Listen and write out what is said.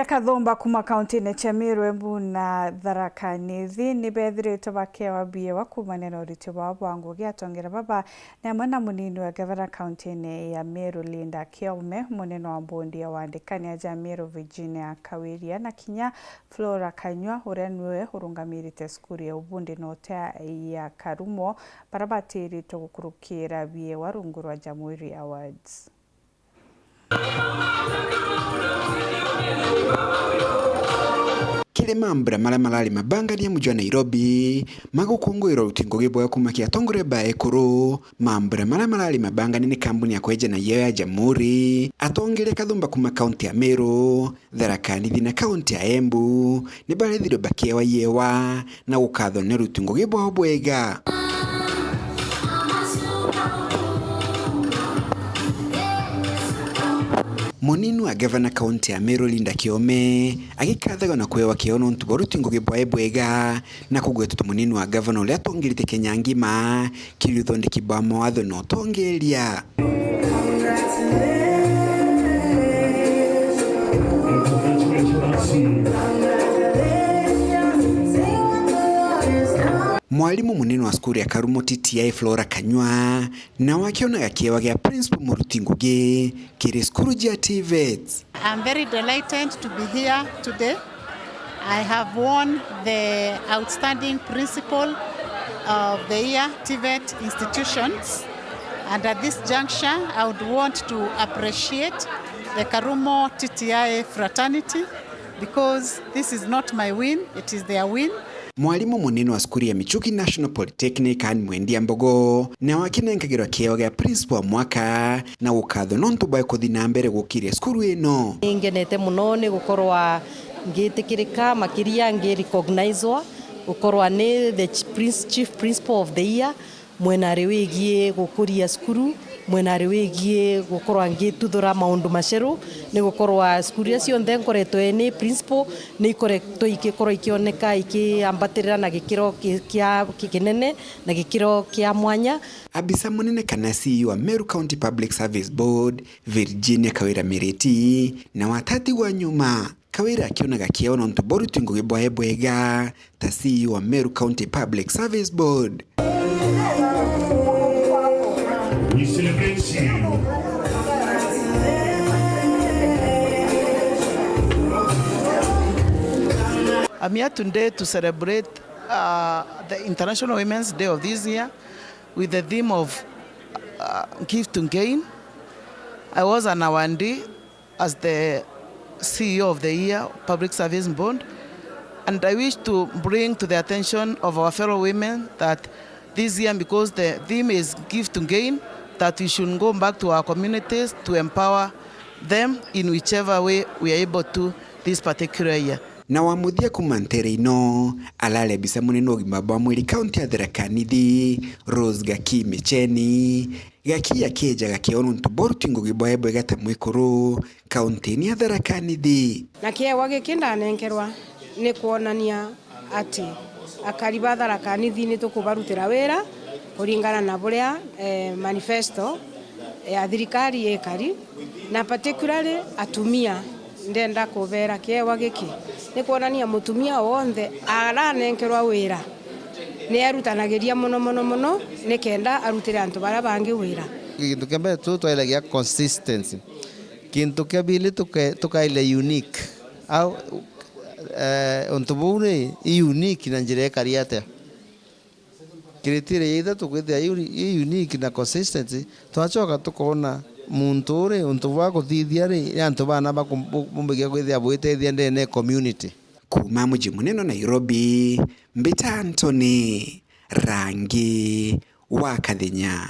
Kathumba kuma kaunti-inĩ cia Meru, Embu na Tharaka Nithi nĩ bethirĩtwo bakewa biewa kumana na ũritũ wao wa ngugi atongera baba na amwe na munini wa gavana kaunti-inĩ ya Meru Linda Kiaume, munene wa bondi ya wandĩkani ja Meru Virginia Kawiria na kinya Flora Kanyua ũrĩa niwe ũrũgamĩrĩte cukuru ya ubundi na ũtea ya Karumo bara batĩrĩtwo gũkurukĩra biewa rungu rwa Jamhuri Awards. Kile mambura marali mabangania mujwa Nairobi magukungwira rutingo gibwa kumakia tongore bae kuru mambura marali mabangania ni kampuni ya kweja na ya Jamhuri atongere Kathumba kuma kaunti ya Meru, Tharaka Nithi na kaunti ya Embu ni barethiro bakewa yewa na gukathone rutingo gibwa bwega. Munini wa gavana kaunti ya Meru Linda Kiaume agikathaga na kwewa kiono ntubo rutingo gibwae bwega na kugweta munini wa gavana uria atongirite Kenya ngima kiruthonde kibwa mawatho no tongeria. Mwalimu munene wa skuru ya Karumo TTI Flora Kanyua na wakionaga kiewa gya principal Murutingugi kiri skuru ja TVET. I'm very delighted to be here today. I have won the outstanding principal of the year TVET institutions, and at this juncture I would want to appreciate the Karumo TTI fraternity because this is not my win, it is their win. Mwalimu munene wa skuru ya Michuki National Polytechnic ani Mwendia Mbogo na wakinengagirwa kiewa gya principal mwaka na gukatho nontu bwa kuthi na mbere gukiria skuru ino. Ngenete muno ni gukorwa ngitikirika makiria ngirecognizwa gukorwa ni the chief principal of the year mwenari wigie gukuria skuru mwenari wigie gukorwa ngituthura maundu maceru ni gukorwa skuru ya cionthe ngoretwo ni principal ni ikoretwo ikikorwo ikioneka ikiambatirira na gikiro kia kinene na gikiro kia mwanya. Abisa munene kana CEO wa Meru County Public Service Board Virginia Kawira Miriti na watati wa nyuma Kawira akionaga kiewa ntu boru tingo gibwae bwega ta CEO wa Meru County Public Service Board. I'm here today to celebrate the International Women's Day of this year with the theme of Give to Gain. I was an awardee as the CEO of the year, Public Service Board, and I wish to bring to the attention of our fellow women that this year, because the theme is Give to Gain, that we should go back to our communities to empower them in whichever way we are able to this particular year. Na wamuthia kumantere ino alale bisa munene ugima bwa mwili kaunti ya Tharaka Nithi Rose Gaki Mecheni Gaki ya keja gakionu ntuboru tingo gibwae bwega ta mwikuru kaunti ni ya Tharaka Nithi. Na kiewa gikinda nenkerwa ni kuonania ati akari ba Tharaka Nithi ni tukubarutira wira kuringana na buria manifesto ya thirikari ekari na particularly atumia ndenda kubera kiewa giki ni kuonania mutumia wonthe aranenkerwa wira ni arutanagiria muno ni kenda arutire antu bara bangi wira. Kintu kembe tu twailagia consistency, kintu kebili tukaile unique au ontobure unique na njire kariate kiritire yitha tukwithia unique na consistency twachoka tukona muntu uri untu wa kuthithia ri antu bana bakumbigia kwithia bwitethia ndene community. Kuma muji munene Nairobi, Mbita Anthony Rangi wa Kathinya.